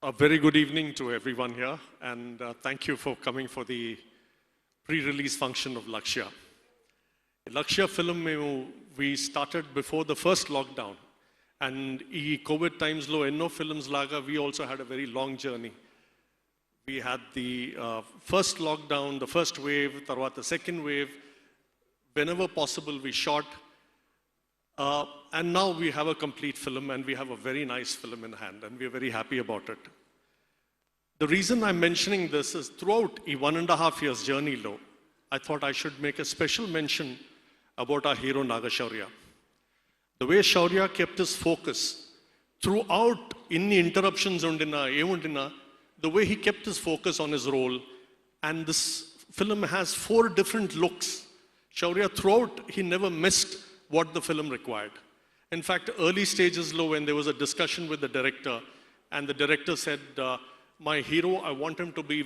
A very good evening to everyone here, and thank you for coming for the pre-release function of Lakshya. Lakshya film we started before the first lockdown, and in COVID times lo enno films laga we also had a very long journey. We had the first lockdown, the first wave, tarvata the second wave. Whenever possible, we shot. And now we have a complete film and we have a very nice film in hand and we're very happy about it. The reason I'm mentioning this is throughout a 1.5 years journey low, I thought I should make a special mention about our hero Naga Shaurya. The way Shaurya kept his focus throughout any interruptions undina, the way he kept his focus on his role, and this film has 4 different looks. Shaurya throughout, he never missed what the film required. In fact, early stages low, when there was a discussion with the director, and the director said, my hero, I want him to be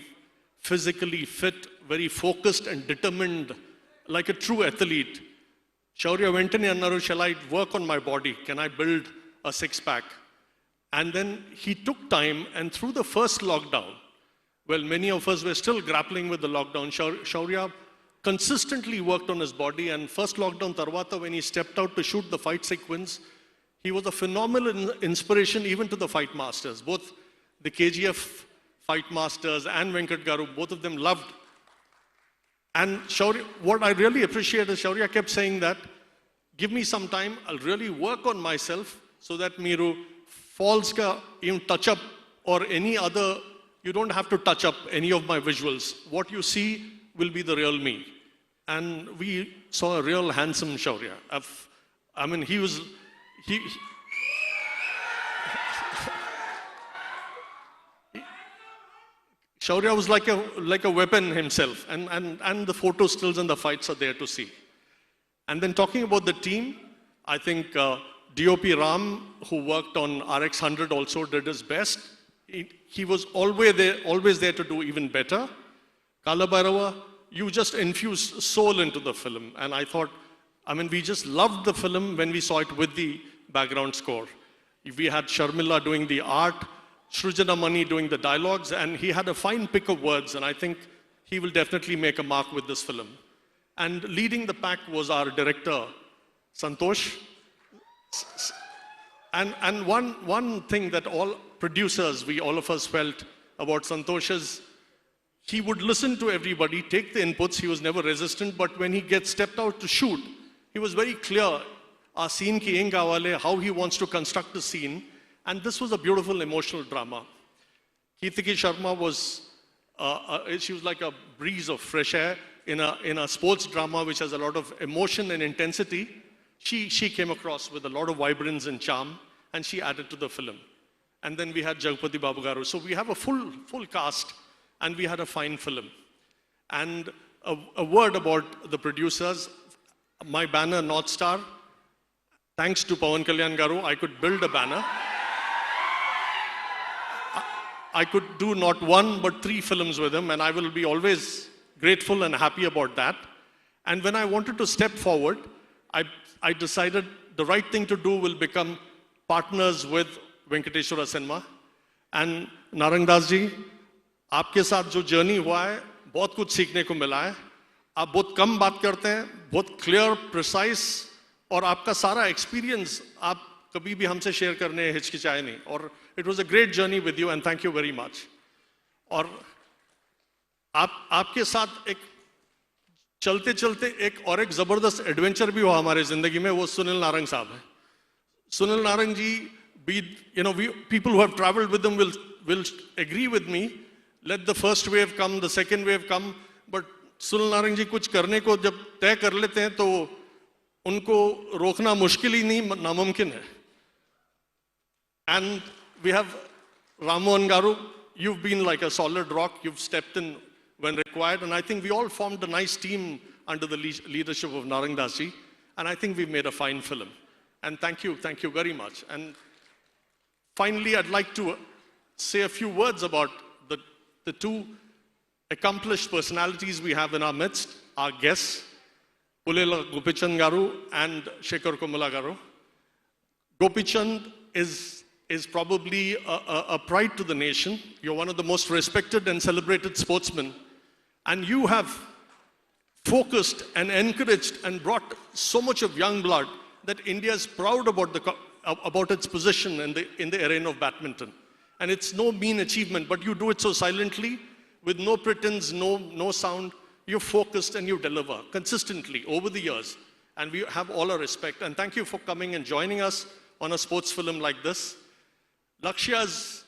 physically fit, very focused and determined, like a true athlete. Shaurya went in and said, shall I work on my body? Can I build a 6-pack? And then he took time, and through the first lockdown, well, many of us were still grappling with the lockdown. Shaurya consistently worked on his body, and first lockdown tarvata, when he stepped out to shoot the fight sequence, he was a phenomenal inspiration even to the fight masters. Both the KGF fight masters and Venkat Garu, both of them loved. And Shaurya, what I really appreciate is Shaurya kept saying that, give me some time, I'll really work on myself so that Miru falls ka even touch up or any other, you don't have to touch up any of my visuals. What you see will be the real me. And we saw a real handsome Shaurya. I mean, Shaurya was like a weapon himself, and the photo stills and the fights are there to see. And then talking about the team, I think DOP Ram, who worked on RX 100, also did his best. He was always there to do even better. Kala Bhairava, you just infused soul into the film. And I thought, I mean, we just loved the film when we saw it with the background score. We had Sharmila doing the art, Shrujana Mani doing the dialogues, and he had a fine pick of words, and I think he will definitely make a mark with this film. And leading the pack was our director, Santosh. And one thing that all producers, all of us felt about Santosh is, he would listen to everybody, take the inputs, he was never resistant, but when he stepped out to shoot, he was very clear, our scene ki eng awale, how he wants to construct the scene, and this was a beautiful emotional drama. Keertiki Sharma was, she was like a breeze of fresh air in a sports drama which has a lot of emotion and intensity. She came across with a lot of vibrance and charm, and she added to the film. And then we had Jagpati Babu Garu. So we have a full cast, and we had a fine film. And a word about the producers. My banner, North Star, thanks to Pawan Kalyan Garu, I could build a banner. I could do not 1, but 3 films with him, and I will be always grateful and happy about that. And when I wanted to step forward, I decided the right thing to do will become partners with Venkateshwara Cinema. And Narang Das ji, आपके साथ जो journey हुआ है बहुत कुछ सीखने को मिला है आप बहुत कम बात करते हैं बहुत क्लियर प्रिसाइज और आपका सारा एक्सपीरियंस आप कभी भी हमसे शेयर करने हिचकिचाए नहीं और it was a great journey with you and thank you very much और आपके साथ एक चलते चलते एक जबरदस्त एडवेंचर भी हुआ हमारे जिंदगी में वो सुनील नारंग साहब है सुनील नारंग जी people who have traveled with them will agree with me. Let the first wave come, the second wave come, but Sunil Narang जी कुछ करने को जब तय कर लेते हैं तो उनको रोकना मुश्किल ही नहीं नामुमकिन है. And we have Ramohan Garu, you've been like a solid rock, you've stepped in when required, and I think we all formed a nice team under the leadership of Narang Das ji, and I think we've made a fine film. And thank you very much. And finally, I'd like to say a few words about the 2 accomplished personalities we have in our midst, our guests, Pulela Gopichand Garu and Shekhar Kumala Garu. Gopichand is is probably a pride to the nation. You're one of the most respected and celebrated sportsmen. And you have focused and encouraged and brought so much of young blood that India is proud about its position in the arena of badminton. And it's no mean achievement, but you do it so silently, with no pretense, no sound. You're focused and you deliver consistently over the years. And we have all our respect. And thank you for coming and joining us on a sports film like this. Lakshya's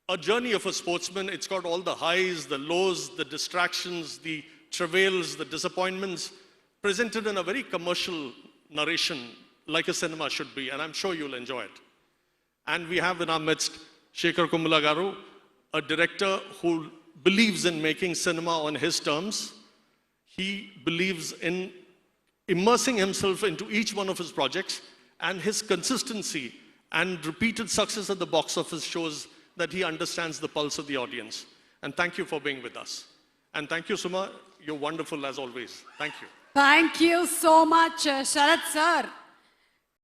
a journey of a sportsman. It's got all the highs, the lows, the distractions, the travails, the disappointments, presented in a very commercial narration, like a cinema should be, and I'm sure you'll enjoy it. And we have in our midst Shekhar Kumbhala Garu, a director who believes in making cinema on his terms. He believes in immersing himself into each one of his projects, and his consistency and repeated success at the box office shows that he understands the pulse of the audience. And thank you for being with us. And thank you, Suma. You're wonderful as always. Thank you. Thank you so much, Sharath sir.